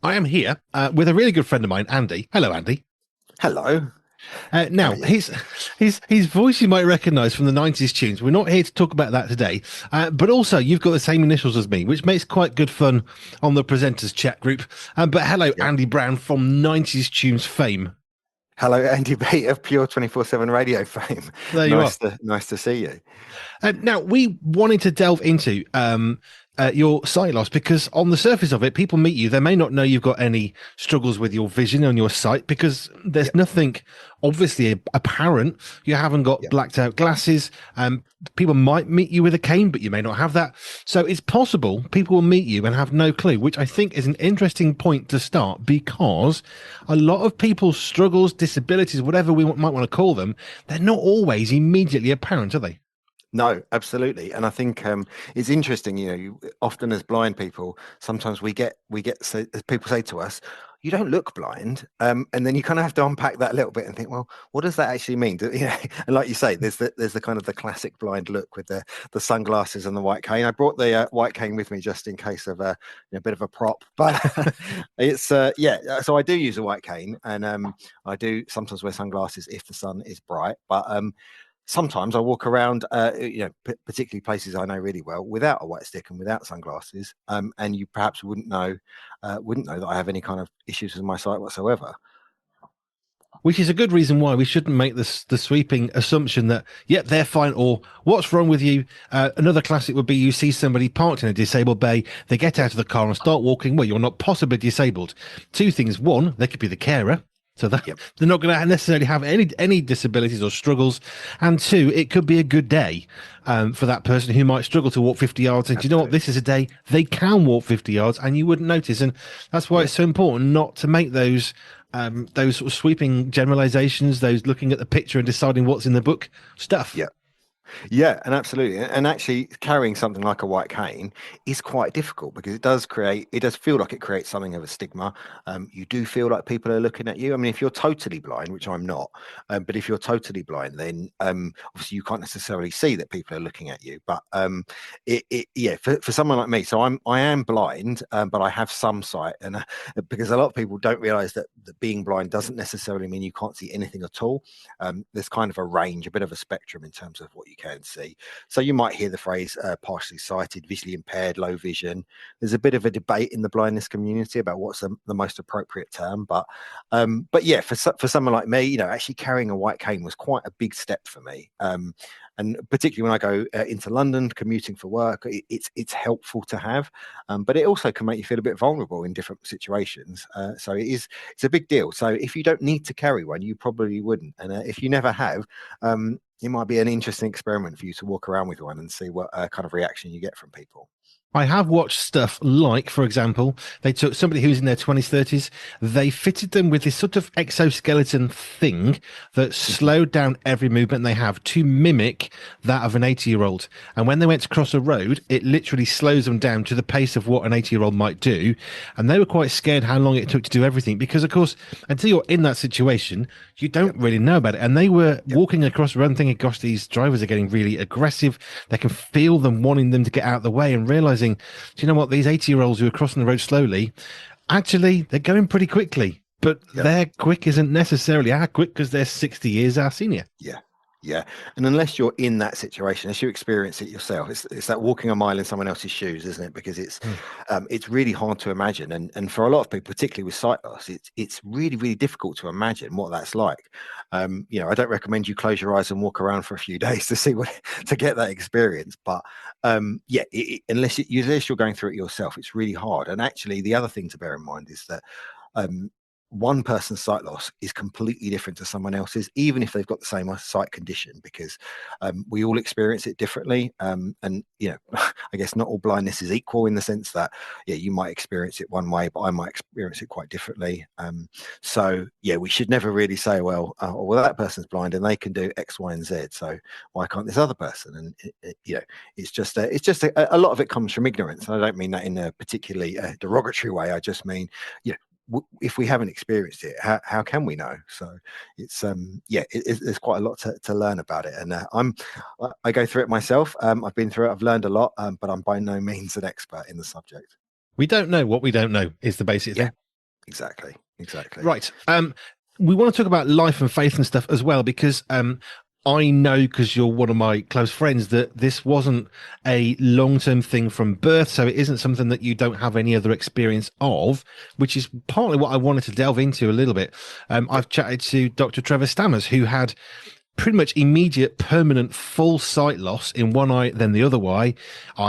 I am here with a really good friend of mine, Andy. Hello, Andy. Hello. How are Now, you? his voice you might recognise from the '90s tunes. We're not here to talk about that today, but also you've got the same initials as me, which makes quite good fun on the presenters chat group. But hello, Yep. Andy Brown from '90s tunes fame. Hello, Andy B of Pure 24/7 Radio fame. There you are. Nice to see you. Now, we wanted to delve into your sight loss because, on the surface of it, people meet you. They may not know you've got any struggles with your vision on your sight because there's Yep. nothing obviously apparent. You haven't got Yep. blacked out glasses. People might meet you with a cane, but you may not have that. So it's possible people will meet you and have no clue, which I think is an interesting point to start because a lot of people's struggles, disabilities, whatever we might want to call them, they're not always immediately apparent, are they? No, absolutely. And I think it's interesting, often as blind people, sometimes people say to us, you don't look blind. And then you kind of have to unpack that a little bit and think, well, what does that actually mean? And like you say, there's the kind of the classic blind look with the sunglasses and the white cane. I brought the white cane with me just in case of a bit of a prop, but it's yeah. So I do use a white cane, and I do sometimes wear sunglasses if the sun is bright, but sometimes I walk around, particularly places I know really well, without a white stick and without sunglasses, and you perhaps wouldn't know that I have any kind of issues with my sight whatsoever. Which is a good reason why we shouldn't make this the sweeping assumption that yep they're fine or what's wrong with you. Another classic would be you see somebody parked in a disabled bay, they get out of the car and start walking. Well, you're not possibly disabled. Two things: one, they could be the carer, so that Yep. they're not going to necessarily have any disabilities or struggles, and two, it could be a good day for that person who might struggle to walk 50 yards. And do you know what? Absolutely. This is a day they can walk 50 yards, and you wouldn't notice. And that's why Yeah. it's so important not to make those sort of sweeping generalizations, those looking at the picture and deciding what's in the book stuff. Yeah. Yeah, and absolutely. And actually carrying something like a white cane is quite difficult because it does feel like it creates something of a stigma. You do feel like people are looking at you. I mean, if you're totally blind, which I'm not, but if you're totally blind, then obviously you can't necessarily see that people are looking at you. But yeah, for someone like me, so I am blind, but I have some sight, and because a lot of people don't realize that being blind doesn't necessarily mean you can't see anything at all. There's kind of a range, a bit of a spectrum in terms of what you can see. So you might hear the phrase partially sighted, visually impaired, low vision. There's a bit of a debate in the blindness community about what's the most appropriate term, but yeah, for someone like me, actually carrying a white cane was quite a big step for me. And particularly when I go into London commuting for work, it's helpful to have, but it also can make you feel a bit vulnerable in different situations. So it's a big deal. So if you don't need to carry one, you probably wouldn't. And if you never have, it might be an interesting experiment for you to walk around with one and see what kind of reaction you get from people. I have watched stuff like, for example, they took somebody who's in their 20s, 30s, they fitted them with this sort of exoskeleton thing that Mhm. slowed down every movement they have to mimic that of an 80-year-old. And when they went to cross a road, it literally slows them down to the pace of what an 80-year-old might do. And they were quite scared how long it took to do everything because, of course, until you're in that situation, you don't Yep. really know about it. And they were Yep. walking across the road thinking, gosh, these drivers are getting really aggressive. They can feel them wanting them to get out of the way and realizing, do you know what? These 80-year-olds who are crossing the road slowly, actually, they're going pretty quickly. But Yep. their quick isn't necessarily our quick because they're 60 years our senior. Yeah. Yeah. And unless you're in that situation, as you experience it yourself, it's that walking a mile in someone else's shoes, isn't it? Because Mm. it's really hard to imagine. And for a lot of people, particularly with sight loss, it's really, really difficult to imagine what that's like. I don't recommend you close your eyes and walk around for a few days to see what to get that experience. But yeah, unless you're going through it yourself, it's really hard. And actually, the other thing to bear in mind is that um, one person's sight loss is completely different to someone else's, even if they've got the same sight condition, because we all experience it differently. And I guess not all blindness is equal in the sense that, yeah, you might experience it one way, but I might experience it quite differently. So yeah, we should never really say, well, that person's blind and they can do X, Y, and Z. So why can't this other person? And it's just a lot of it comes from ignorance. And I don't mean that in a particularly derogatory way. I just mean, you know, if we haven't experienced it, how can we know? So there's quite a lot to learn about it, and I go through it myself. I've been through it, I've learned a lot, but I'm by no means an expert in the subject. We don't know what we don't know is the basic Yeah. thing. Exactly. Exactly. Right. We want to talk about life and faith and stuff as well, because I know, because you're one of my close friends, that this wasn't a long-term thing from birth, so it isn't something that you don't have any other experience of, which is partly what I wanted to delve into a little bit. I've chatted to Dr. Trevor Stammers, who had pretty much immediate, permanent, full sight loss in one eye, then the other eye.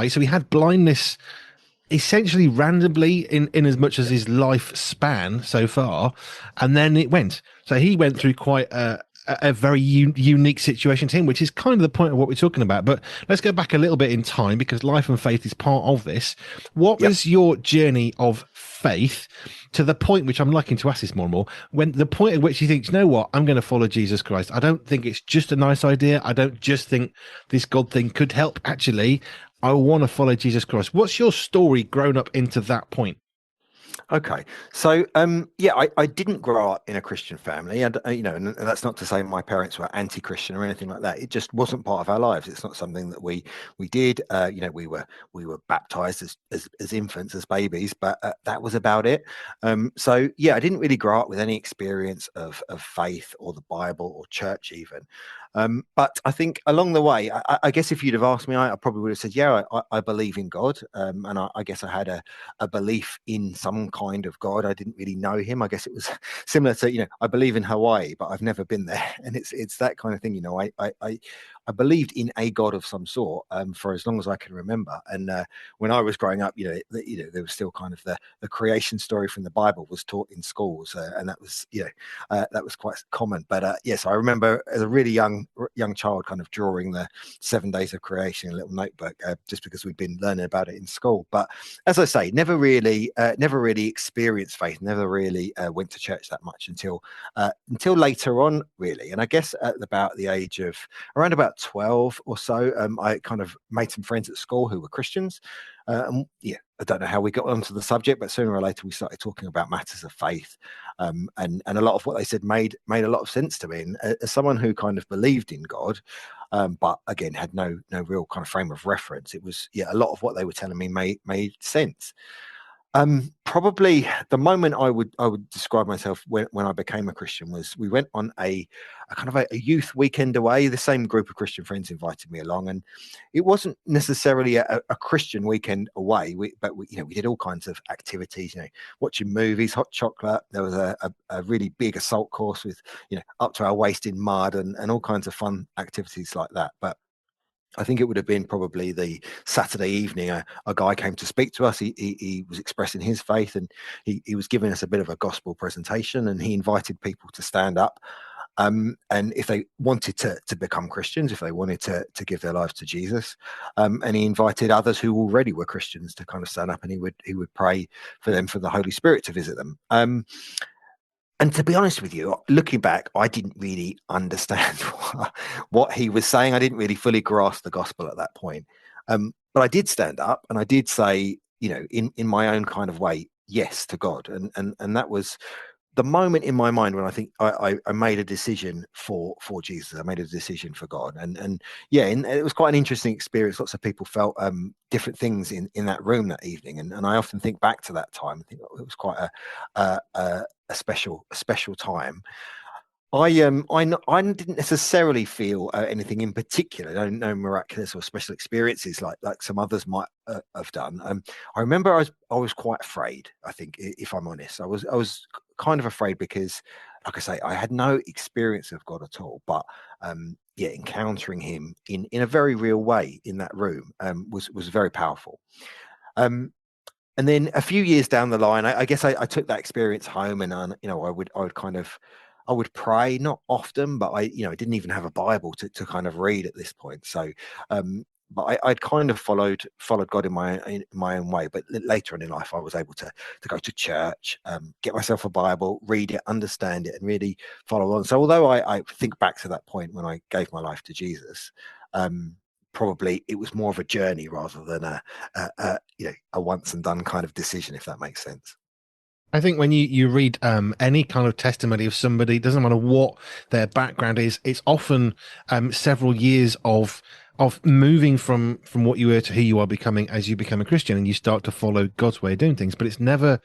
So he had blindness essentially randomly in as much as his life span so far, and then it went. So he went through quite a very unique situation to him, which is kind of the point of what we're talking about. But let's go back a little bit in time, because life and faith is part of this. What Yep. was your journey of faith to the point, which I'm liking to ask this more and more, when the point at which you think, you know what, I'm going to follow Jesus Christ. I don't think it's just a nice idea. I don't just think this God thing could help. Actually, I want to follow Jesus Christ. What's your story grown up into that point? Okay, so yeah, I didn't grow up in a Christian family, and you know, and that's not to say my parents were anti-Christian or anything like that. It just wasn't part of our lives. It's not something that we did. You know, we were baptized as infants, as babies, but that was about it. So yeah, I didn't really grow up with any experience of faith or the Bible or church even. But I think along the way, I guess if you'd have asked me, I probably would have said, yeah, I believe in God, and I guess I had a belief in some kind of God. I didn't really know him. I guess it was similar to, you know, I believe in Hawaii, but I've never been there. And it's that kind of thing, you know. I believed in a God of some sort for as long as I can remember. And when I was growing up, there was still kind of the creation story from the Bible was taught in schools, and that was, that was quite common. But yes, I remember as a really young child, kind of drawing the 7 days of creation in a little notebook, just because we'd been learning about it in school. But as I say, never really experienced faith. Never really went to church that much until later on, really. And I guess at about the age of around about 12 or so, I kind of made some friends at school who were Christians. And yeah, I don't know how we got onto the subject, but sooner or later we started talking about matters of faith, and a lot of what they said made a lot of sense to me. And as someone who kind of believed in God, but again had no real kind of frame of reference, it was, yeah, a lot of what they were telling me made sense. Probably the moment I would describe myself when I became a Christian was we went on a kind of a youth weekend away. The same group of Christian friends invited me along, and it wasn't necessarily a Christian weekend away. But we did all kinds of activities. You know, watching movies, hot chocolate. There was a really big assault course with, up to our waist in mud, and all kinds of fun activities like that. But I think it would have been probably the Saturday evening. A guy came to speak to us. He was expressing his faith, and he was giving us a bit of a gospel presentation, and he invited people to stand up. And if they wanted to become Christians, if they wanted to give their lives to Jesus, and he invited others who already were Christians to kind of stand up, and he would pray for them, for the Holy Spirit to visit them. And to be honest with you, looking back, I didn't really understand what he was saying. I didn't really fully grasp the gospel at that point. But I did stand up and I did say, in my own kind of way, yes to God. And that was the moment in my mind when I think I made a decision for Jesus. I made a decision for God, and yeah, and it was quite an interesting experience. Lots of people felt different things in that room that evening, and I often think back to that time. I think it was quite a special time. I didn't necessarily feel anything in particular. I don't know miraculous or special experiences like some others might have done. I remember I was quite afraid. I think, if I'm honest, I was kind of afraid because, like I say, I had no experience of God at all. But yeah, encountering Him in a very real way in that room was very powerful. Um, and then a few years down the line, I guess I took that experience home, and I would pray, not often, but I didn't even have a Bible to kind of read at this point. So, but I'd kind of followed God in my own way. But later on in life, I was able to go to church, get myself a Bible, read it, understand it, and really follow on. So although I think back to that point when I gave my life to Jesus, probably it was more of a journey rather than a once and done kind of decision, if that makes sense. I think when you read any kind of testimony of somebody, it doesn't matter what their background is, it's often several years of moving from what you were to who you are becoming as you become a Christian and you start to follow God's way of doing things. But it's never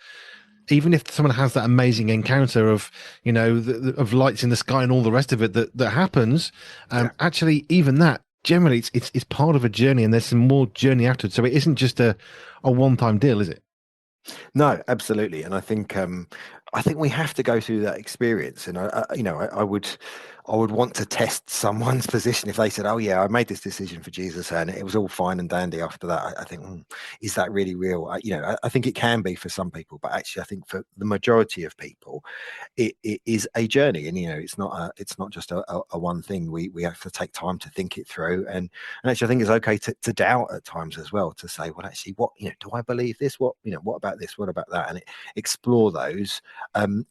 even if someone has that amazing encounter of, of lights in the sky and all the rest of it that happens, Yeah. actually, even that generally it's part of a journey, and there's some more journey afterwards. So it isn't just a one time deal, is it? No, absolutely, and I think we have to go through that experience. And I would want to test someone's position if they said, "Oh yeah, I made this decision for Jesus, and it was all fine and dandy." After that, I think, is that really real? I think it can be for some people, but actually, I think for the majority of people, it is a journey, and it's not just a one thing. We have to take time to think it through, and actually I think it's okay to doubt at times as well, to say, well, actually, what, do I believe this? What about this, what about that? And explore those,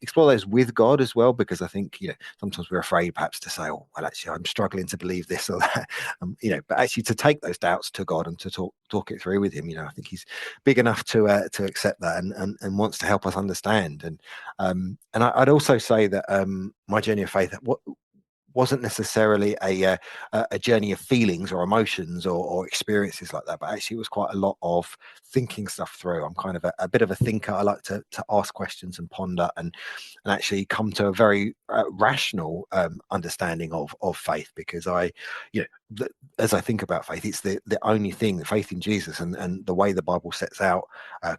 explore those with God as well, because I think, sometimes we're afraid perhaps to say, oh well, actually I'm struggling to believe this or that. But actually to take those doubts to God and to talk it through with him. I think he's big enough to accept that, and wants to help us understand. And I'd also say that my journey of faith wasn't necessarily a journey of feelings or emotions or experiences like that, but actually it was quite a lot of thinking stuff through. I'm kind of a bit of a thinker. I like to ask questions and ponder, and actually come to a very rational understanding of faith, because as I think about faith, it's the only thing, the faith in Jesus, and the way the Bible sets out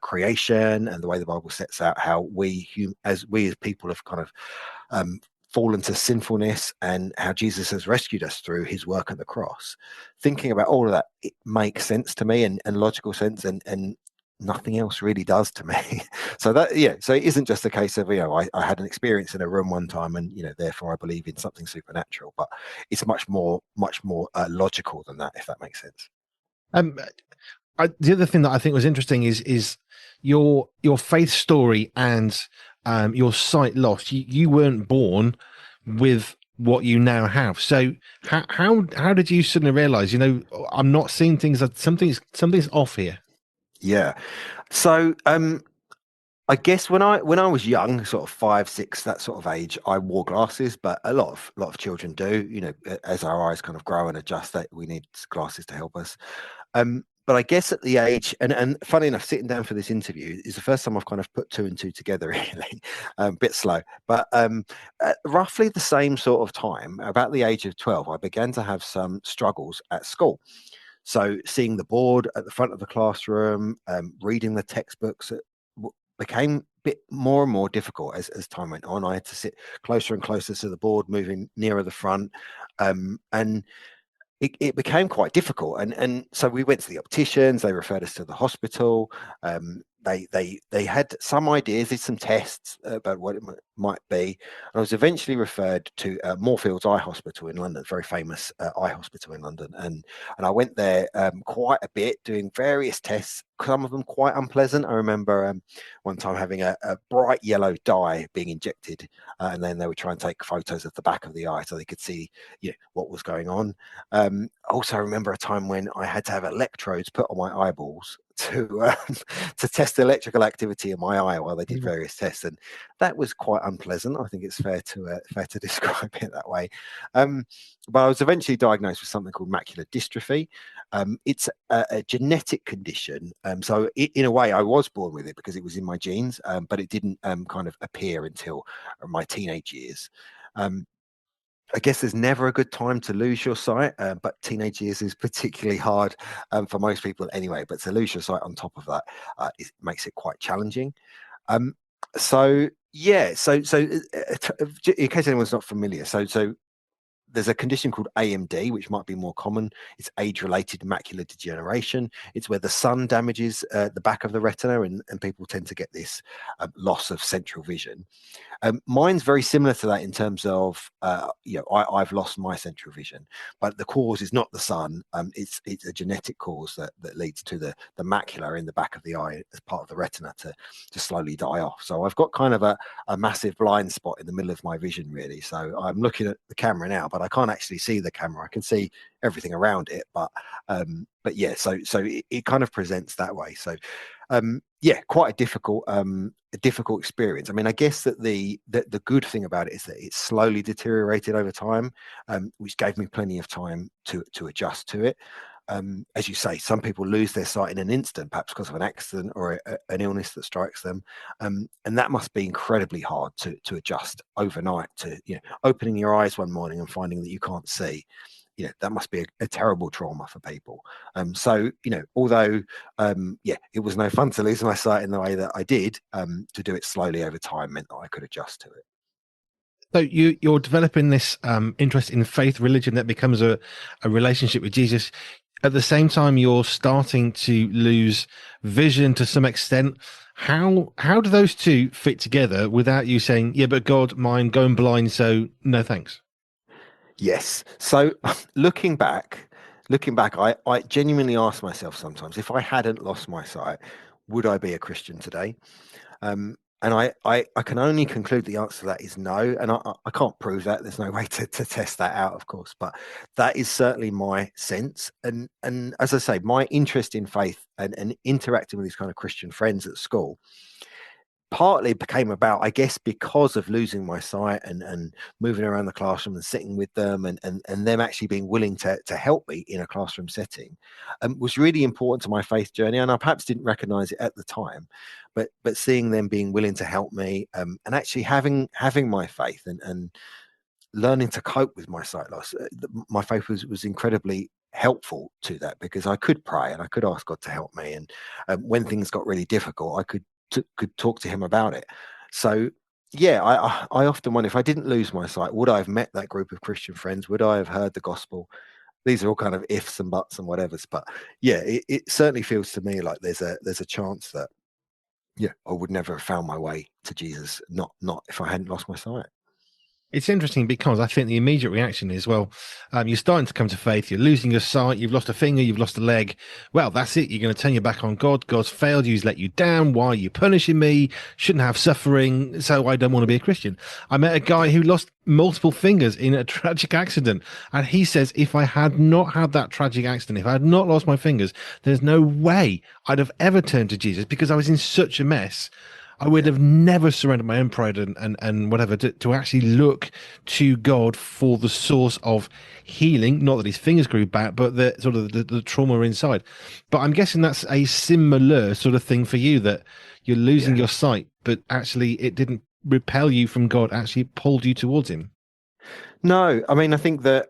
creation, and the way the Bible sets out how as people have kind of um, fallen to sinfulness, and how Jesus has rescued us through his work at the cross. Thinking about all of that, it makes sense to me, and logical sense, and nothing else really does to me. So it isn't just a case of, I had an experience in a room one time, and therefore I believe in something supernatural, but it's much more logical than that, if that makes sense. Um, the other thing that I think was interesting is your faith story and your sight loss. You weren't born with what you now have. So how did you suddenly realize? I'm not seeing things. That something's off here. Yeah. So I guess when I was young, sort of 5, 6, that sort of age, I wore glasses, but a lot of children do. As our eyes kind of grow and adjust, that we need glasses to help us. But I guess at the age, and funny enough, sitting down for this interview is the first time I've kind of put two and two together, really. Bit slow, but at roughly the same sort of time, about the age of 12, I began to have some struggles at school. So seeing the board at the front of the classroom, reading the textbooks, became a bit more and more difficult as time went on. I had to sit closer and closer to the board, moving nearer the front, and it became quite difficult. And so we went to the opticians. They referred us to the hospital. They had some ideas, did some tests about what it might be. And I was eventually referred to Moorfields Eye Hospital in London, very famous eye hospital in London. And I went there quite a bit, doing various tests, some of them quite unpleasant. I remember one time having a bright yellow dye being injected, and then they would try and take photos of the back of the eye so they could see what was going on. Also, I remember a time when I had to have electrodes put on my eyeballs to test the electrical activity in my eye while they did various tests, and that was quite unpleasant. I think it's fair to describe it that way. But I was eventually diagnosed with something called macular dystrophy. It's a genetic condition. So in a way, I was born with it because it was in my genes, but it didn't kind of appear until my teenage years. Um, I guess there's never a good time to lose your sight, but teenage years is particularly hard for most people anyway. But to lose your sight on top of that, makes it quite challenging. Um, so yeah, in case anyone's not familiar, so there's a condition called AMD, which might be more common. It's age-related macular degeneration. It's where the sun damages the back of the retina, and people tend to get this loss of central vision. Mine's very similar to that in terms of, I've lost my central vision, but the cause is not the sun. It's a genetic cause that leads to the macula in the back of the eye as part of the retina to slowly die off. So I've got kind of a massive blind spot in the middle of my vision, really. So I'm looking at the camera now, but I can't actually see the camera. I can see everything around it, but yeah, so it kind of presents that way. So yeah, quite a difficult experience. I mean, I guess that the good thing about it is that it slowly deteriorated over time, which gave me plenty of time to adjust to it. As you say, some people lose their sight in an instant, perhaps because of an accident or an illness that strikes them, and that must be incredibly hard to adjust overnight. To opening your eyes one morning and finding that you can't see, that must be a terrible trauma for people. So although it was no fun to lose my sight in the way that I did, to do it slowly over time meant that I could adjust to it. So you're developing this interest in faith, religion that becomes a relationship with Jesus. At the same time, you're starting to lose vision to some extent. How do those two fit together without you saying, "Yeah, but God, mine going blind, so no thanks." Yes. So looking back, I genuinely ask myself sometimes, if I hadn't lost my sight, would I be a Christian today? And I can only conclude the answer to that is no. And I can't prove that. There's no way to test that out, of course. But that is certainly my sense. And as I say, my interest in faith and interacting with these kind of Christian friends at school partly became about, I guess, because of losing my sight and moving around the classroom and sitting with them and them actually being willing to help me in a classroom setting, was really important to my faith journey. And I perhaps didn't recognize it at the time, but seeing them being willing to help me, and actually having my faith and learning to cope with my sight loss, my faith was incredibly helpful to that, because I could pray and I could ask God to help me, and when things got really difficult, I could talk to him about it. So yeah, I often wonder, if I didn't lose my sight, would I have met that group of Christian friends? Would I have heard the gospel? These are all kind of ifs and buts and whatevers, but yeah, it certainly feels to me like there's a chance that I would never have found my way to Jesus, not if I hadn't lost my sight. It's interesting because I think the immediate reaction is, well, you're starting to come to faith, you're losing your sight, you've lost a finger, you've lost a leg. Well, that's it. You're going to turn your back on God. God's failed you, he's let you down. Why are you punishing me? Shouldn't have suffering, so I don't want to be a Christian. I met a guy who lost multiple fingers in a tragic accident. And he says, if I had not had that tragic accident, if I had not lost my fingers, there's no way I'd have ever turned to Jesus, because I was in such a mess. I would have never surrendered my own pride and whatever to actually look to God for the source of healing. Not that his fingers grew back, but the sort of the trauma inside. But I'm guessing that's a similar sort of thing for you, that you're losing Yeah. your sight, but actually it didn't repel you from God, actually it pulled you towards him. No, I mean, I think that,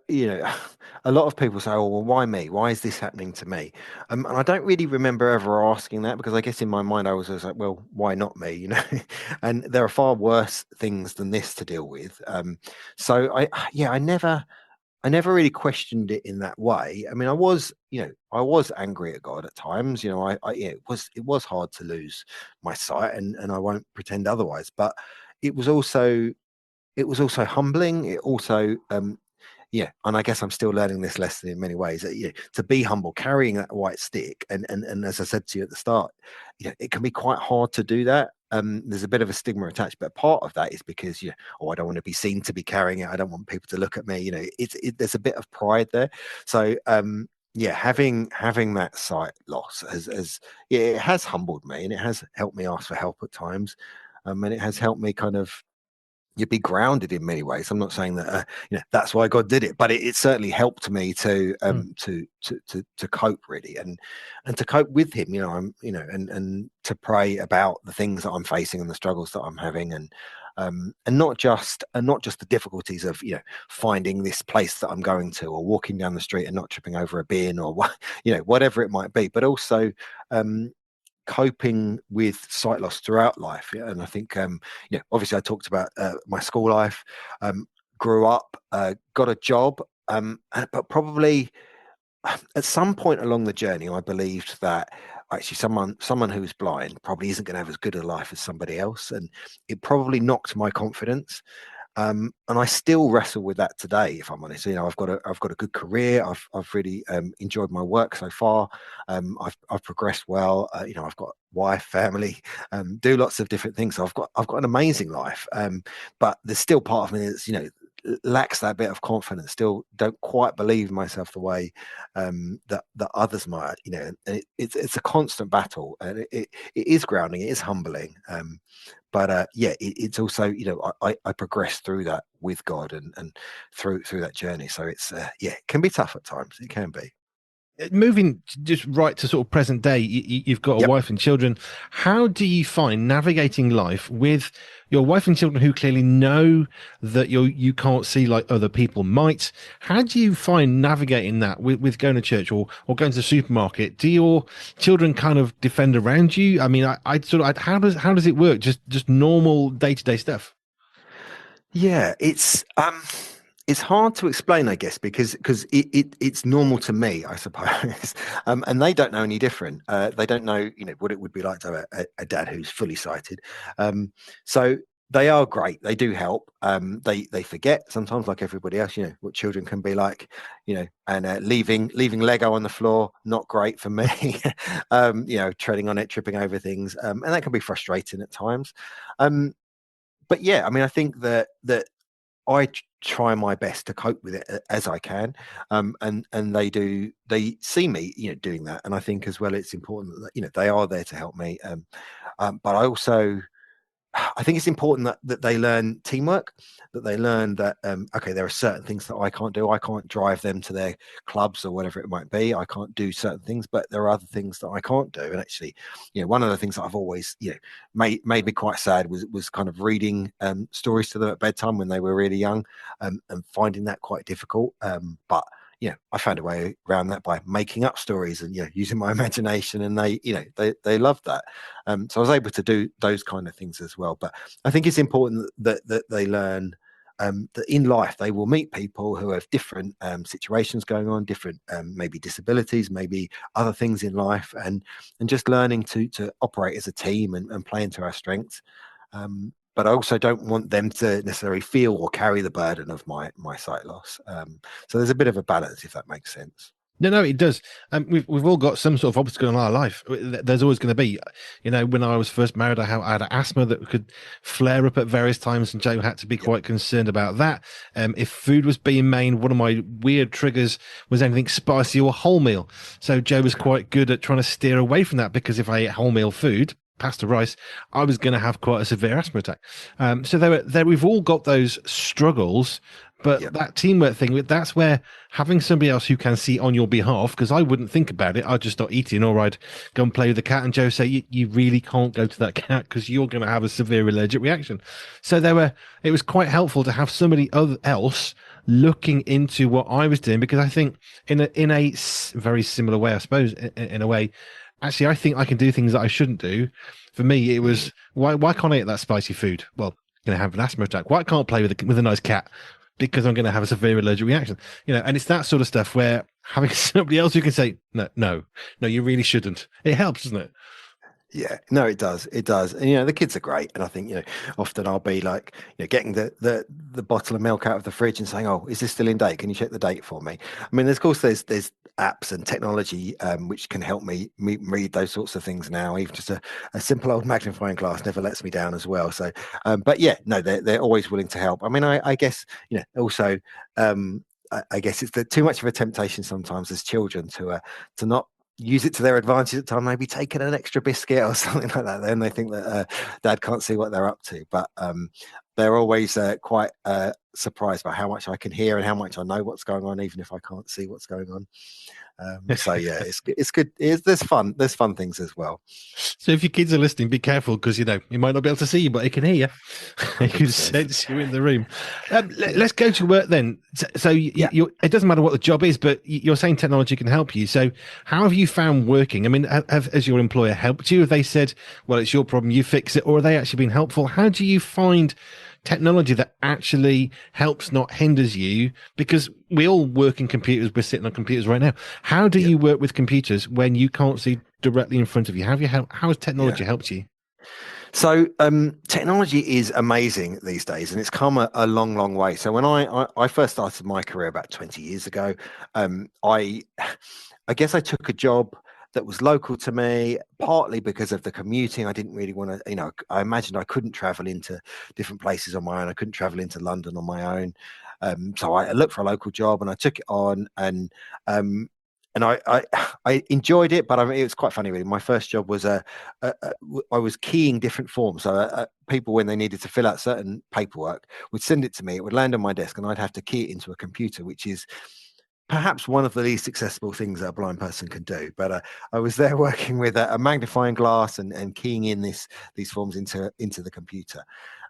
a lot of people say, oh, well, why me? Why is this happening to me? And I don't really remember ever asking that, because I guess in my mind, I was always like, well, why not me? And there are far worse things than this to deal with. So I never really questioned it in that way. I mean, I was angry at God at times. It was hard to lose my sight, and I won't pretend otherwise. But it was also it was also humbling. It also, and I guess I'm still learning this lesson in many ways. That, to be humble, carrying that white stick, and as I said to you at the start, it can be quite hard to do that. There's a bit of a stigma attached, but part of that is because, I don't want to be seen to be carrying it. I don't want people to look at me. There's a bit of pride there. So, having that sight loss it has humbled me, and it has helped me ask for help at times, and it has helped me kind of, you'd be grounded in many ways. I'm not saying that that's why God did it, but it certainly helped me Mm. to cope, really, and to cope with him. And to pray about the things that I'm facing and the struggles that I'm having, and not just the difficulties of finding this place that I'm going to, or walking down the street and not tripping over a bin, or whatever it might be, but also um, coping with sight loss throughout life. Yeah, and I think, obviously I talked about my school life, grew up, got a job, but probably at some point along the journey, I believed that actually someone who was blind probably isn't going to have as good a life as somebody else, and it probably knocked my confidence. And I still wrestle with that today, if I'm honest. I've got a good career. I've really enjoyed my work so far. I've progressed well. I've got wife, family, do lots of different things. So I've got an amazing life. But there's still part of me that's lacks that bit of confidence. Still don't quite believe myself the way that others might. And it's a constant battle, and it is grounding. It is humbling. But it's also, I progress through that with God, and through that journey. So it's it can be tough at times. It can be. Moving just right to sort of present day, you've got a Yep. wife and children. How do you find navigating life with your wife and children who clearly know that you can't see like other people might? How do you find navigating that with going to church or going to the supermarket? Do your children kind of defend around you? I mean, I sort of how does it work? Just normal day to day stuff. Yeah, it's hard to explain, I guess, because it's normal to me, I suppose, and they don't know any different. They don't know, what it would be like to have a dad who's fully sighted. So they are great. They do help. They forget sometimes, like everybody else, what children can be like, and leaving Lego on the floor, not great for me. Treading on it, tripping over things, and that can be frustrating at times. Um, but yeah, I mean, I think that try my best to cope with it as I can, and they see me, doing that, and I think as well it's important that they are there to help me. But I also I think it's important that they learn teamwork, that they learn that okay, there are certain things that I can't do. I can't drive them to their clubs or whatever it might be. I can't do certain things, but there are other things that I can't do. And actually, one of the things that I've always made me quite sad was kind of reading stories to them at bedtime when they were really young, and finding that quite difficult. But I found a way around that by making up stories and using my imagination, and they loved that. So I was able to do those kind of things as well. But I think it's important that they learn that in life they will meet people who have different situations going on, different maybe disabilities, maybe other things in life, and just learning to operate as a team and play into our strengths. But I also don't want them to necessarily feel or carry the burden of my sight loss. So there's a bit of a balance, if that makes sense. No, it does. We've all got some sort of obstacle in our life. There's always going to be, when I was first married, I had asthma that could flare up at various times, and Joe had to be Yep. quite concerned about that. If food was being made, one of my weird triggers was anything spicy or wholemeal. So Joe was quite good at trying to steer away from that, because if I ate wholemeal food, pasta rice, I was going to have quite a severe asthma attack. So we've all got those struggles. But Yep. that teamwork thing, that's where having somebody else who can see on your behalf, because I wouldn't think about it. I'd just start eating, or I'd go and play with the cat. And Joe say, you really can't go to that cat because you're going to have a severe allergic reaction. So it was quite helpful to have somebody else looking into what I was doing, because I think in a very similar way, I suppose, in a way, actually, I think I can do things that I shouldn't do. For me, it Mm. was, why can't I eat that spicy food? Well, I'm going to have an asthma attack. Why can't I play with a nice cat? Because I'm going to have a severe allergic reaction. And it's that sort of stuff where having somebody else who can say, no, no, no, you really shouldn't. It helps, doesn't it? Yeah, no, it does. It does. And the kids are great. And I think, often I'll be like, getting the bottle of milk out of the fridge and saying, "Oh, is this still in date? Can you check the date for me?" I mean, of course there's apps and technology which can help me read those sorts of things now. Even just a simple old magnifying glass never lets me down as well. So but yeah, no, they're always willing to help. I mean, I guess, also I guess it's too much of a temptation sometimes as children to not use it to their advantage at the time, maybe taking an extra biscuit or something like that. Then they think that dad can't see what they're up to. But they're always quite surprised by how much I can hear and how much I know what's going on, even if I can't see what's going on. So yeah, it's good. There's fun things as well. So if your kids are listening, be careful, because he might not be able to see you, but he can hear you. He can 100%. sense you in the room. Yeah. Let's go to work then. So Yeah. it doesn't matter what the job is, but you're saying technology can help you. So how have you found working? I mean, has your employer helped you? Have they said, well, it's your problem, you fix it, or have they actually been helpful? How do you find technology that actually helps, not hinders you? Because we all work in computers, we're sitting on computers right now. How do Yeah. you work with computers when you can't see directly in front of you? How has Yeah. technology helped you? So technology is amazing these days, and it's come a long, long way. So when I first started my career about 20 years ago, I I guess I took a job that was local to me, partly because of the commuting. I didn't really want to, I imagined I couldn't travel into different places on my own. I couldn't travel into London on my own. So I looked for a local job and I took it on, um, and I enjoyed it, but it was quite funny. Really, my first job was I was keying different forms. So people, when they needed to fill out certain paperwork, would send it to me. It would land on my desk, and I'd have to key it into a computer, which is perhaps one of the least accessible things that a blind person can do. But I was there working with a magnifying glass and keying in these forms into the computer.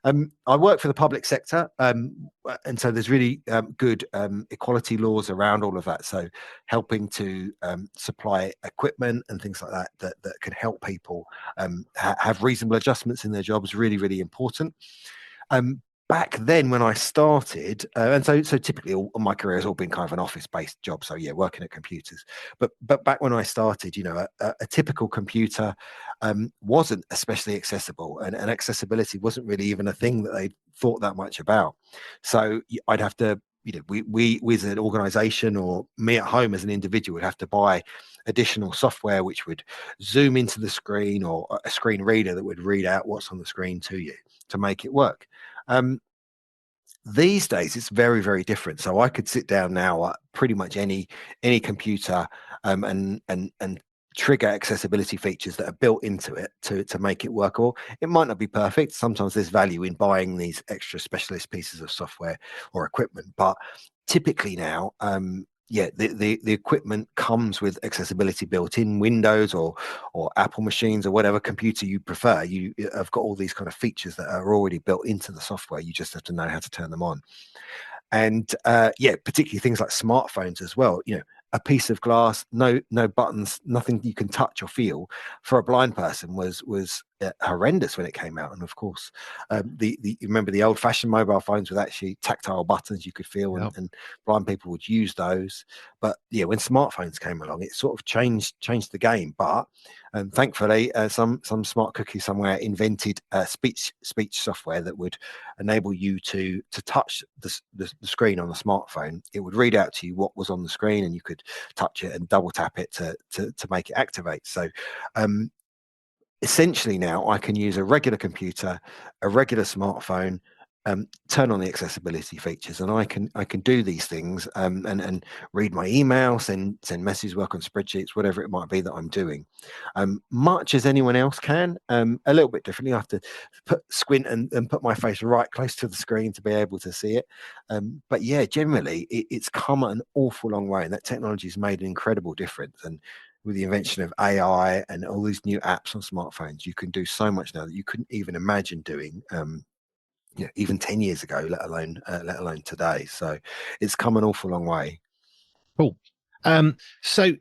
I work for the public sector, and so there's really good equality laws around all of that. So helping to supply equipment and things like that can help people have reasonable adjustments in their jobs, really, really important. Um, Back then when I started, and so typically all my career has all been kind of an office-based job. So yeah, working at computers. But back when I started, a typical computer wasn't especially accessible, and accessibility wasn't really even a thing that they thought that much about. So I'd have to, we as an organization, or me at home as an individual, would have to buy additional software which would zoom into the screen, or a screen reader that would read out what's on the screen to you to make it work. Um, these days, it's very, very different. So I could sit down now at pretty much any computer, and trigger accessibility features that are built into it to make it work. Or it might not be perfect. Sometimes there's value in buying these extra specialist pieces of software or equipment, but typically now, yeah, the equipment comes with accessibility built in. Windows or Apple machines or whatever computer you prefer, you have got all these kind of features that are already built into the software. You just have to know how to turn them on. And yeah, particularly things like smartphones as well. A piece of glass, no buttons, nothing you can touch or feel, for a blind person was horrendous when it came out. And of course, you remember the old fashioned mobile phones with actually tactile buttons you could feel, Yeah. and blind people would use those. But yeah, when smartphones came along, it sort of changed the game. But thankfully, some smart cookie somewhere invented speech software that would enable you to touch the screen on the smartphone. It would read out to you what was on the screen, and you could touch it and double tap it to make it activate. So essentially now I can use a regular computer, a regular smartphone, turn on the accessibility features, and I can do these things, and read my email, send messages, work on spreadsheets, whatever it might be that I'm doing, much as anyone else can. A little bit differently. I have to squint and put my face right close to the screen to be able to see it. But yeah, generally it's come an awful long way, and that technology has made an incredible difference. And with the invention of AI and all these new apps on smartphones, you can do so much now that you couldn't even imagine doing, even 10 years ago, let alone today. So it's come an awful long way. Cool. So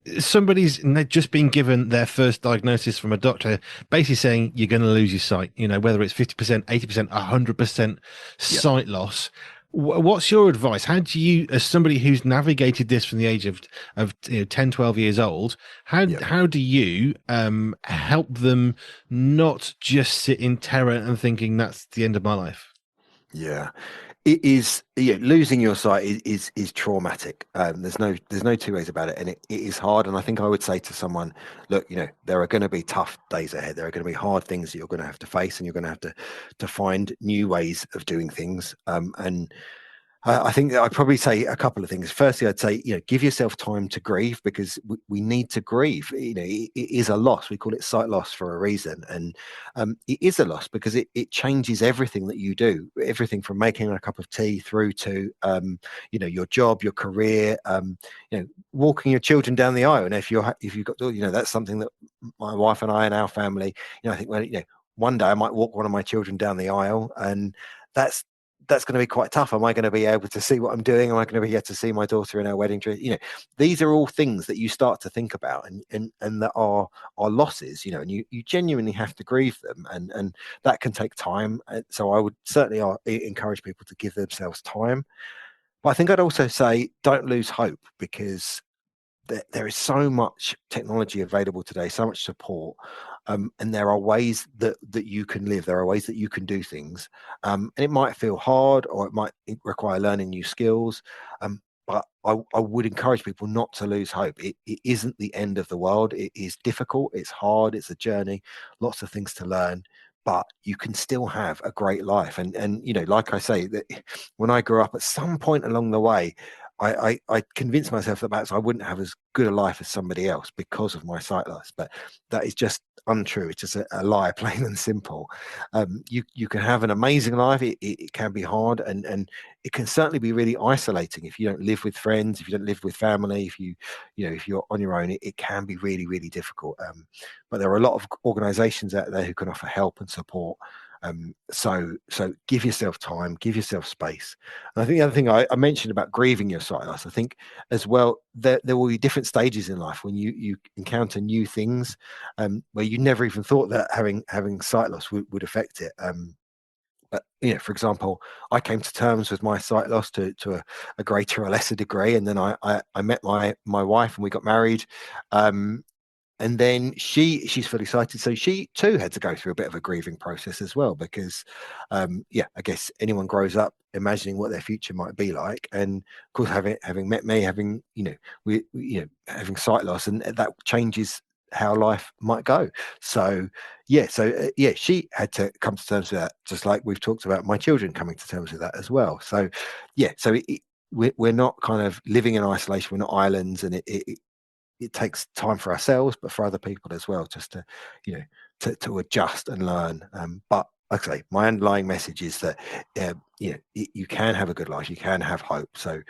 they've just been given their first diagnosis from a doctor, basically saying you're going to lose your sight. Whether it's 50%, 80%, 100% Yeah. sight loss. What's your advice? How do you, as somebody who's navigated this from the age of 10, 12 years old, Yeah. how do you help them not just sit in terror and thinking that's the end of my life? Yeah, it is. Yeah, losing your sight is traumatic. There's no two ways about it, and it is hard. And I think I would say to someone, look, there are going to be tough days ahead. There are going to be hard things that you're going to have to face, and you're going to have to find new ways of doing things. And I think that I'd probably say a couple of things. Firstly, I'd say, give yourself time to grieve, because we need to grieve. It is a loss. We call it sight loss for a reason. And it is a loss because it changes everything that you do, everything from making a cup of tea through to, your job, your career, walking your children down the aisle. And if you've got, that's something that my wife and I and our family, I think, one day I might walk one of my children down the aisle, and that's that's going to be quite tough. Am I going to be able to see what I'm doing? Am I going to be able to see my daughter in her wedding dress? These are all things that you start to think about, and that are losses. And you genuinely have to grieve them, and that can take time. So I would certainly encourage people to give themselves time. But I think I'd also say don't lose hope, because there is so much technology available today, so much support, and there are ways that you can live. There are ways that you can do things, and it might feel hard, or it might require learning new skills. But I would encourage people not to lose hope. It isn't the end of the world. It is difficult. It's hard. It's a journey. Lots of things to learn. But you can still have a great life. And like I say, that when I grew up, at some point along the way, I convinced myself that perhaps I wouldn't have as good a life as somebody else because of my sight loss, but that is just untrue. It's just a lie, plain and simple. You can have an amazing life. It can be hard, and it can certainly be really isolating if you don't live with friends, if you don't live with family, if you're on your own. It can be really, really difficult. But there are a lot of organisations out there who can offer help and support. So give yourself time, give yourself space. And I think the other thing I mentioned about grieving your sight loss, I think as well, there will be different stages in life when you encounter new things, where you never even thought that having sight loss would affect it. But for example, I came to terms with my sight loss to a greater or lesser degree, and then I met my wife and we got married. And then she's fully sighted, so she too had to go through a bit of a grieving process as well, because I guess anyone grows up imagining what their future might be like, and of course having met me, having having sight loss, and that changes how life might go. So she had to come to terms with that, just like we've talked about my children coming to terms with that as well. So we're not kind of living in isolation, we're not islands, and it takes time for ourselves, but for other people as well, just to, to adjust and learn. But like I say, my underlying message is that, you can have a good life, you can have hope. So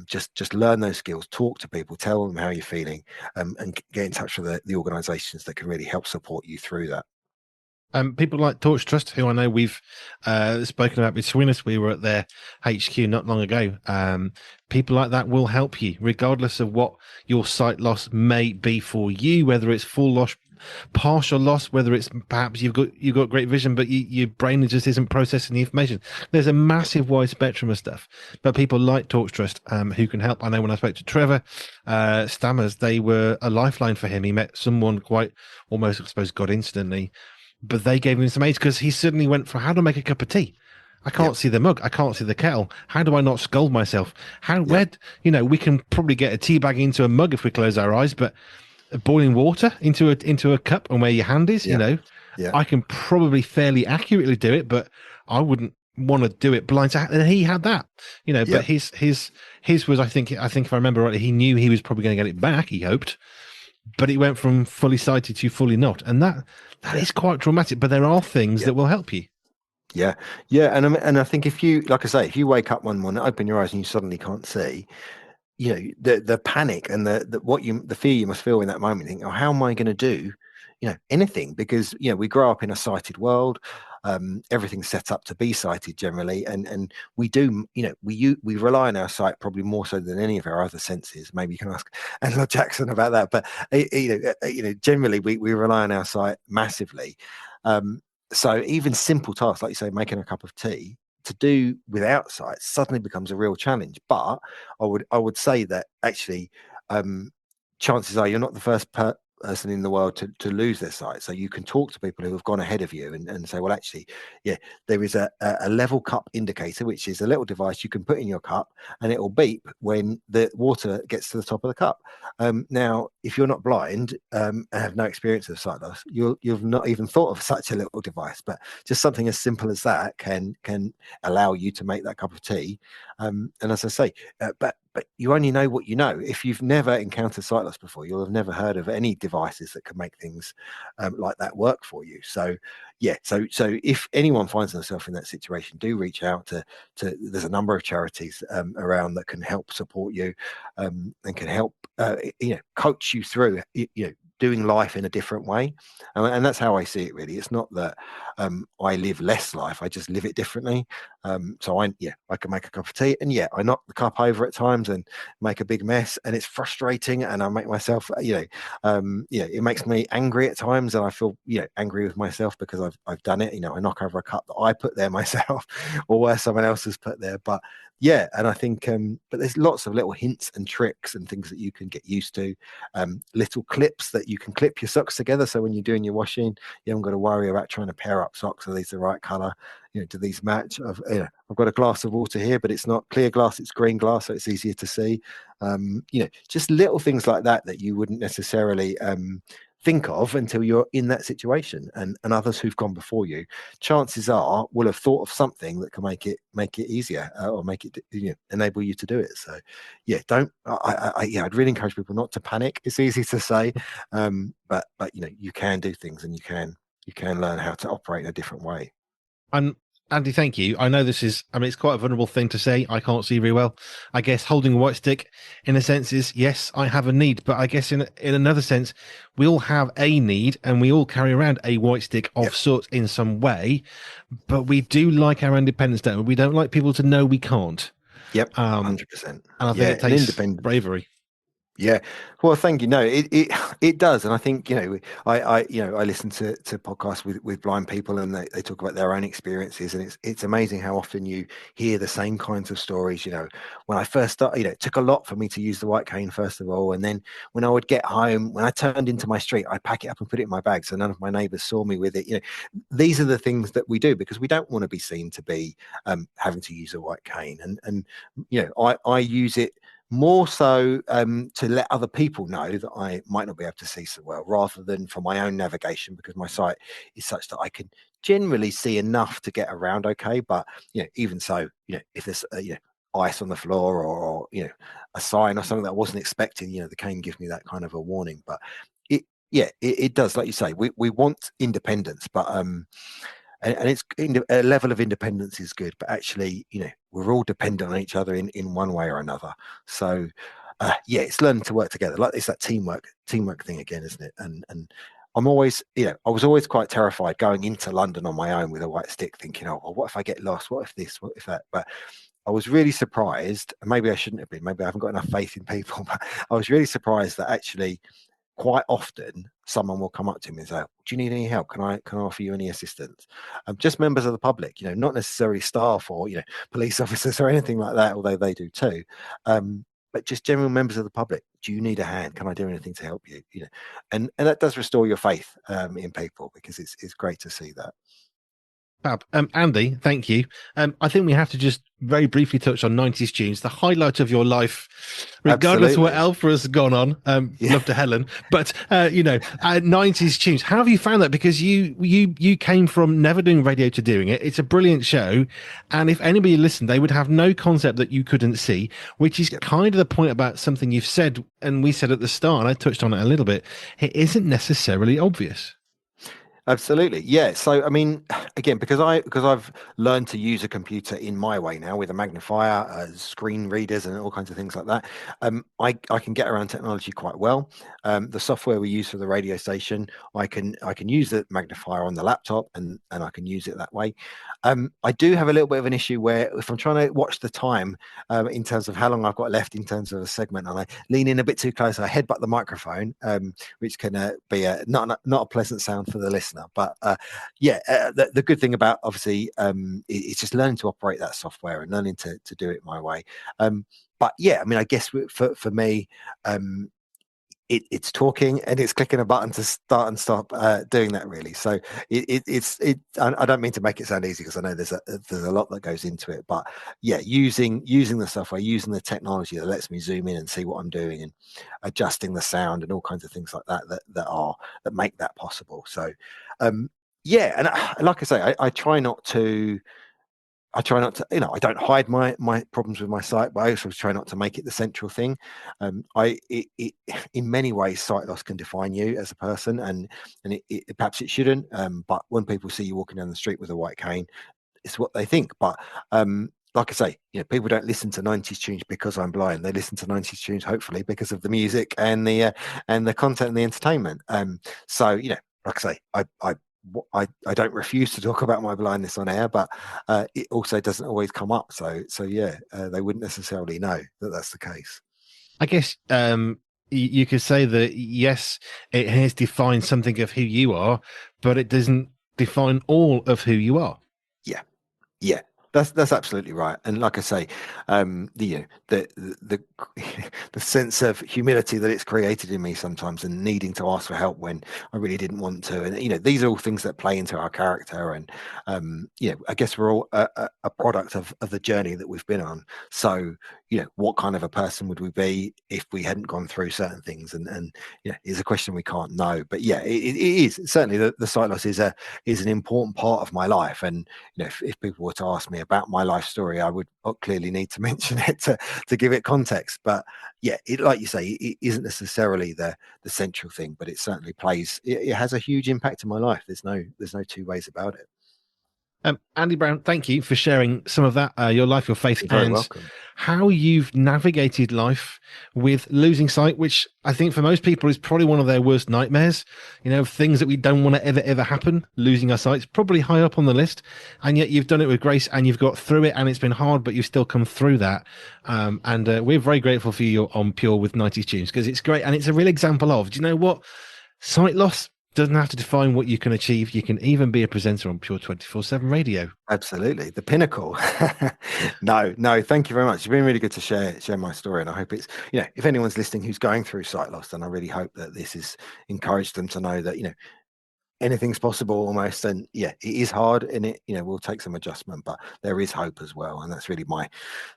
just learn those skills, talk to people, tell them how you're feeling, and get in touch with the organisations that can really help support you through that. People like Torch Trust, who I know we've spoken about between us. We were at their HQ not long ago. People like that will help you, regardless of what your sight loss may be for you, whether it's full loss, partial loss, whether it's perhaps you've got great vision, but your brain just isn't processing the information. There's a massive wide spectrum of stuff. But people like Torch Trust, who can help. I know when I spoke to Trevor Stammers, they were a lifeline for him. He met someone quite almost, I suppose, got instantly. But they gave him some aids because he suddenly went for how to make a cup of tea. I can't see the mug. I can't see the kettle. How do I not scald myself? Where, we can probably get a tea bag into a mug if we close our eyes, but boiling water into a cup and where your hand is, I can probably fairly accurately do it, but I wouldn't want to do it blind. And he had that, but his was, I think if I remember rightly, he knew he was probably going to get it back. He hoped, but it went from fully sighted to fully not. And that is quite traumatic, but there are things that will help you. Yeah. And I think if you, like I say, if you wake up one morning, open your eyes and you suddenly can't see, the panic and the fear you must feel in that moment, think, oh, how am I going to do, anything? Because, we grow up in a sighted world. Everything's set up to be sighted generally. And we do, we rely on our sight probably more so than any of our other senses. Maybe you can ask Angela Jackson about that, but, generally we rely on our sight massively. So even simple tasks, like you say, making a cup of tea, to do without sight suddenly becomes a real challenge. But I would say that actually, chances are you're not the first person in the world to lose their sight. So you can talk to people who have gone ahead of you and say, well, actually, there is a level cup indicator, which is a little device you can put in your cup and it will beep when the water gets to the top of the cup. Now, if you're not blind and have no experience of sight loss, you've not even thought of such a little device, but just something as simple as that can allow you to make that cup of tea. And as I say, but you only know what you know. If you've never encountered sight loss before, you'll have never heard of any devices that can make things like that work for you. So if anyone finds themselves in that situation, do reach out to there's a number of charities around that can help support you and can help coach you through doing life in a different way. And that's how I see it, really. It's not that I live less life, I just live it differently. So I can make a cup of tea, and I knock the cup over at times and make a big mess, and it's frustrating, and I make myself it makes me angry at times, and I feel angry with myself because I've done it. I knock over a cup that I put there myself or where someone else has put there. But and I think but there's lots of little hints and tricks and things that you can get used to, little clips that you can clip your socks together, so when you're doing your washing, you haven't got to worry about trying to pair up socks. Are these the right color? Do these match? I've got a glass of water here, but it's not clear glass, it's green glass, so it's easier to see. Just little things like that you wouldn't necessarily think of until you're in that situation. And others who've gone before you, chances are, will have thought of something that can make it easier, or make it, enable you to do it. So yeah, don't yeah, I'd really encourage people not to panic. It's easy to say, but you can do things, and you can learn how to operate in a different way. And Andy, thank you. I know this is, I mean, it's quite a vulnerable thing to say. I can't see very well. I guess holding a white stick, in a sense, is yes, I have a need, but I guess in another sense, we all have a need, and we all carry around a white stick of Yep. sorts in some way. But we do like our independence, don't we? We don't like people to know we can't. Yep. Um, 100%. and I think Yeah, it and takes independence. bravery. Yeah, well, thank you. No, it does, and I think I listen to podcasts with blind people, and they talk about their own experiences, and it's amazing how often you hear the same kinds of stories. When I first started, it took a lot for me to use the white cane first of all, and then when I would get home, when I turned into my street, I pack it up and put it in my bag, so none of my neighbours saw me with it. These are the things that we do because we don't want to be seen to be having to use a white cane, and I use it more so to let other people know that I might not be able to see so well, rather than for my own navigation, because my sight is such that I can generally see enough to get around okay. But even so, if there's ice on the floor, or a sign or something that I wasn't expecting, the cane gives me that kind of a warning. But it does, like you say, we want independence, but and a level of independence is good, but actually, we're all dependent on each other in one way or another. So, yeah, it's learning to work together. Like, it's that teamwork thing again, isn't it? And I'm always, I was always quite terrified going into London on my own with a white stick, thinking, oh, well, what if I get lost? What if this? What if that? But I was really surprised, and maybe I shouldn't have been. Maybe I haven't got enough faith in people, but I was really surprised that actually quite often someone will come up to me and say, do you need any help? Can I offer you any assistance? Just members of the public, not necessarily staff or police officers or anything like that, although they do too. But just general members of the public. Do you need a hand? Can I do anything to help you? And that does restore your faith in people, because it's great to see that. Fab. Andy, thank you. I think we have to just very briefly touch on 90s tunes, the highlight of your life, regardless of what Absolutely. Alpha has gone on. Yeah. Love to Helen, but 90s tunes. How have you found that? Because you came from never doing radio to doing it. It's a brilliant show, and if anybody listened, they would have no concept that you couldn't see, which is Yep. kind of the point about something you've said, and we said at the start, and I touched on it a little bit. It isn't necessarily obvious. Absolutely. Yeah. So I mean, again, because I've learned to use a computer in my way now, with a magnifier, screen readers, and all kinds of things like that. I can get around technology quite well. The software we use for the radio station, I can use the magnifier on the laptop, and I can use it that way. I do have a little bit of an issue where, if I'm trying to watch the time, in terms of how long I've got left in terms of a segment, and I lean in a bit too close, I headbutt the microphone, which can be not a pleasant sound for the listener. But yeah, the good thing about, obviously, it's just learning to operate that software and learning to do it my way. But yeah, I mean, I guess for me, um, it's talking and it's clicking a button to start and stop doing that, really. So I don't mean to make it sound easy, because I know there's a lot that goes into it. But yeah, using the software, using the technology that lets me zoom in and see what I'm doing, and adjusting the sound and all kinds of things like that make that possible. So yeah, and like I say, I try not to, I don't hide my problems with my site, but I also try not to make it the central thing. In many ways, sight loss can define you as a person, and perhaps it shouldn't. But when people see you walking down the street with a white cane, it's what they think. But like I say, people don't listen to 90s tunes because I'm blind. They listen to 90s tunes, hopefully, because of the music and the content and the entertainment. So like I say, I don't refuse to talk about my blindness on air, but it also doesn't always come up. So yeah, they wouldn't necessarily know that that's the case. I guess you could say that yes, it has defined something of who you are, but it doesn't define all of who you are. Yeah, yeah. That's absolutely right. And like I say, the the sense of humility that it's created in me sometimes, and needing to ask for help when I really didn't want to, and these are all things that play into our character. And I guess we're all a product of the journey that we've been on. So what kind of a person would we be if we hadn't gone through certain things? And it's a question we can't know. But yeah, it is certainly the sight loss is an important part of my life. And if people were to ask me about my life story, I would clearly need to mention it to give it context. But yeah, like you say, it isn't necessarily the central thing, but it certainly plays. It has a huge impact in my life. There's no two ways about it. Andy Brown, thank you for sharing some of that, your life, your faith, You're very and welcome. how you've navigated life with losing sight, which I think for most people is probably one of their worst nightmares. Things that we don't want to ever happen. Losing our sight's probably high up on the list, and yet you've done it with grace and you've got through it, and it's been hard, but you've still come through that. And we're very grateful for you on Pure with 90s Tunes, because it's great, and it's a real example of, do you know what? Sight loss doesn't have to define what you can achieve. You can even be a presenter on Pure 24/7 radio. Absolutely, the pinnacle. No, thank you very much. It's been really good to share my story, and I hope it's if anyone's listening who's going through sight loss, then I really hope that this has encouraged them to know that anything's possible almost. And it is hard, and it will take some adjustment, but there is hope as well, and that's really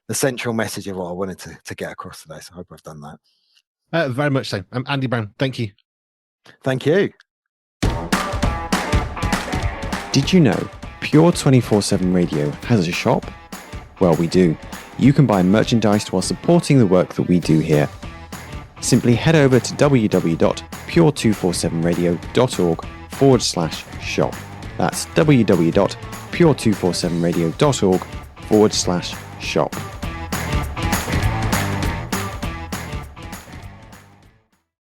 the central message of what I wanted to get across today. So I hope I've done that. Very much so. Andy Brown, thank you. Thank you. Did you know Pure 24/7 Radio has a shop? Well, we do. You can buy merchandise while supporting the work that we do here. Simply head over to www.pure247radio.org/shop. That's www.pure247radio.org/shop.